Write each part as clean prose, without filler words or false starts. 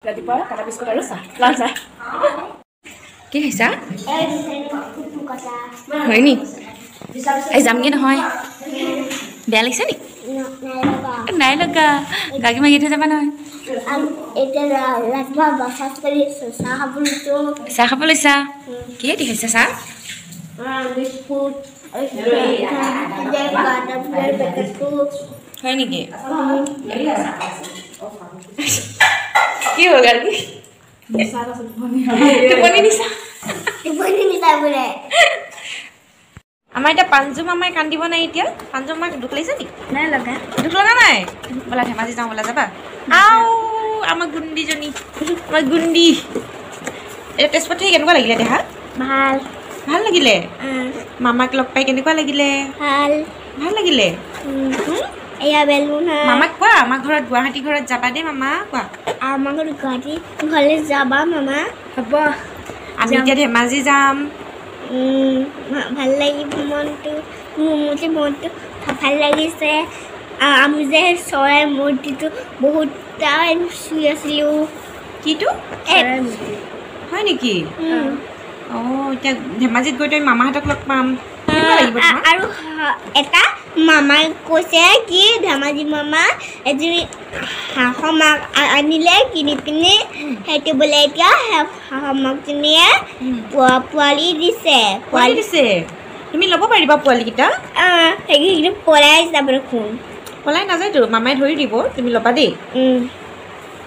ৰাতিপুৱা কাটা বিস্কুট আৰু চাহ লাল চাহ কি খাইছা হয় নি এই যামগে নহয় বেয়া লাগিছে নি নাই লগা গাগী মাগি থৈ যাবা নহয় চাহ খাব লৈছা কিহে দি খাইছা চাহ হয় নেকি কি হ'ল গাগী টোপনি নিছা আমাৰ এতিয়া পাঞ্জু মামাই কান্দিব নাই এতিয়া পাঞ্জু মামাক দুখ লাগিছে নি নাই লগা দুখ লগা নাই ব'লা ধেমাজি যাওঁ ব'লা যাবা আও আমাৰ গুণ্ডিজনী আমাৰ গুণ্ডি এতিয়া তেজপুৰত থাকি কেনেকুৱা লাগিলে দেহা ভাল ভাল লাগিলে মামাক লগ পাই কেনেকুৱা লাগিলে ভাল ভাল লাগিলে এয়া বেলুন মামাক কোৱা আমাৰ ঘৰত গুৱাহাটী ঘৰত যাবা দেই মামা কোৱা আমাৰ ঘৰত গুৱাহাটী ঘৰলৈ যাবা মামা হ'ব আমি এতিয়া ধেমাজি যাম ভাল লাগিব মনটো মোৰ মনটো ভাল লাগিছে আমি যে চৰাই মূৰ্তিটো বহুত টাইম চুই আছিলোঁ কিটো হয় নেকি অঁ এতিয়া ধেমাজিত গৈ তই মামাহঁতক লগ পাম আৰু এটা মামাই কৈছে কি ধেমাজি মামা এজনী হাঁহৰ মাক আনিলে কিনি পিনি সেইটো বোলে এতিয়া হাঁহৰ মাকজনীয়ে পোৱালি দিছে তুমি ল'ব পাৰিবা পোৱালিকেইটা সেইকেইটা পলাই যাব দেখোন পলাই নাযায়তো মামাই ধৰি দিব তুমি ল'বা দেই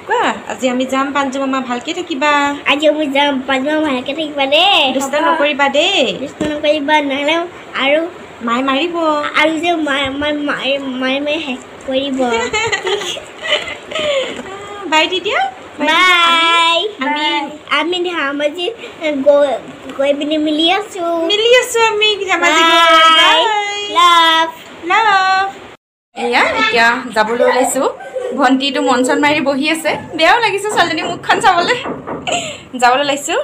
কোৱা আজি আমি যাম পাঞ্জু মামা ভালকে থাকিবা আজি আমি যাম পাঞ্জু মামা ভালকে থাকিবা দেই দুষ্ট নকৰিবা দেই দুষ্ট নকৰিবা নহ'লে আৰু মায়ে মাৰিব আৰু যে মায়ে শেষ কৰিব বাই তেতিয়া বাই আমি ধেমাজি গৈ পিনি মিলি আছো আমি ধেমাজি লাভ লাভ এয়া এতিয়া যাবলৈ ওলাইছোঁ ভণ্টিটো মন চন মাৰি বহি আছে বেয়াও লাগিছে ছোৱালীজনী মুখখন চাবলৈ যাবলৈ ওলাইছোঁ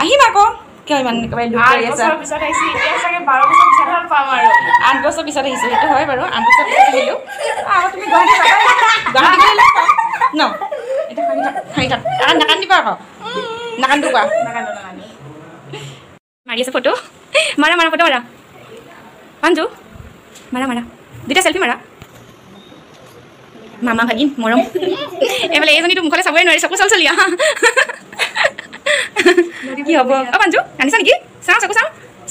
আহিম আকৌ কিয় ইমান একেবাৰে দুখ কৰি আছা 8 বছৰ পিছত আহিছোঁ সেইটো হয় বাৰু 8 বছৰ পিছত আহিলোঁ তুমি গুৱাহাটী ন এতিয়া খাই থাক নাকান্দিবা আকৌ নাকান্দো কোৱা মাৰি আছে ফটো মাৰা ফটো মাৰা পাঞ্জু মাৰা দুটা চেল্ফি মাৰা মামা ভাগিন মৰম এইফালে এইজনীতো মুখলৈ চাবই নোৱাৰি চকু চলিয়া কি হ'ব পাঞ্জু কান্দিছা নেকি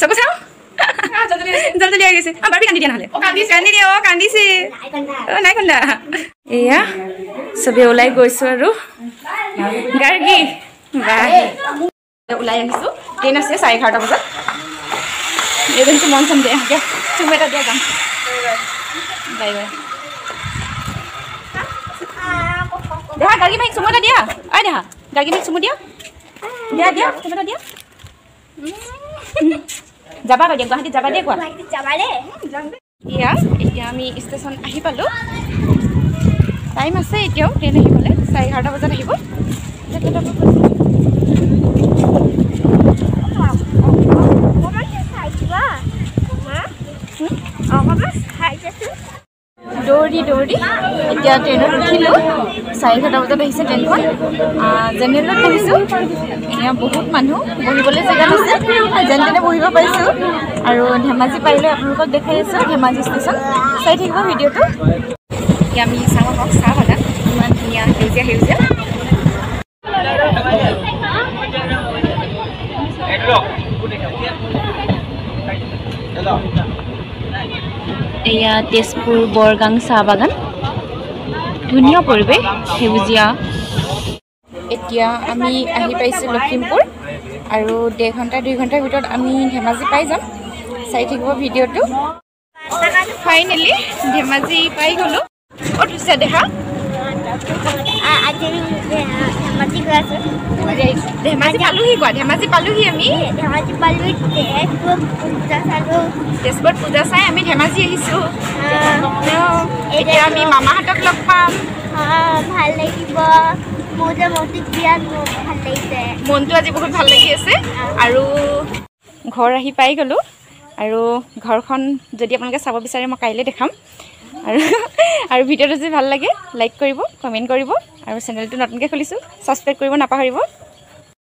চকু চাওঁ জলদি আহি গৈছে বাৰবি কান্দি দিয়া নহ'লে কান্দি দিয়া কান্দিছে নাই কান্দা এয়া চবেই ওলাই গৈছোঁ আৰু গাৰ্গী ওলাই আহিছোঁ ট্ৰেইন আছে 11:30 বজাত এইজনীটো মন চন দিয়া চুম এটা দিয়া যাম বাই বাই দেহা গাড়ী মাইক চুমু এটা দিয়া দেহা গাড়ী মাইক চুমু দিয়া চুমু এটা দিয়া যাবা দিয়া গুৱাহাটীত যাবা দেই কোৱা এতিয়া আমি ষ্টেচন আহি পালোঁ টাইম আছে এতিয়াও ট্ৰেইন আহিবলৈ 11:30 বজাত আহিব দৌৰি এতিয়া ট্ৰেইনত উঠিলোঁ 11:30 বজাত আহিছে ট্ৰেইনখন জেনেৰেলত বহিছোঁ এয়া বহুত মানুহ বহিবলৈ জেগাত আছে যেন তেনে বহিব পাৰিছোঁ আৰু ধেমাজি পাৰিলে আপোনালোকক দেখাই আছোঁ ধেমাজি ষ্টেচন চাই থাকিব ভিডিঅ'টো এতিয়া আমি চাওঁ আহক চাহ বাগান ইমান ধুনীয়া সেউজীয়া এয়া তেজপুৰ বৰগাং চাহ বাগান ধুনীয়া পৰিৱেশ সেউজীয়া এতিয়া আমি আহি পাইছোঁ লখিমপুৰ আৰু 1.5 ঘণ্টা 2 ঘণ্টাৰ ভিতৰত আমি ধেমাজি পাই যাম চাই থাকিব ভিডিঅ'টো ফাইনেলি ধেমাজি পাই গ'লোঁ ক'ত হৈছে দেখা ধেমাজি পালোহি কোৱা ধেমাজি পালোহি আমি তেজপুৰত পূজা চাই আমি ধেমাজি আহিছোঁ এতিয়া আমি মামাহঁতক লগ পাম ভাল লাগিব মনটো আজি বহুত ভাল লাগি আছে আৰু ঘৰ আহি পাই গ'লোঁ আৰু ঘৰখন যদি আপোনালোকে চাব বিচাৰে মই কাইলৈ দেখাম আৰু ভিডিঅ'টো যদি ভাল লাগে লাইক কৰিব কমেণ্ট কৰিব আৰু চেনেলটো নতুনকৈ খুলিছোঁ ছাবস্ক্ৰাইব কৰিব নাপাহৰিব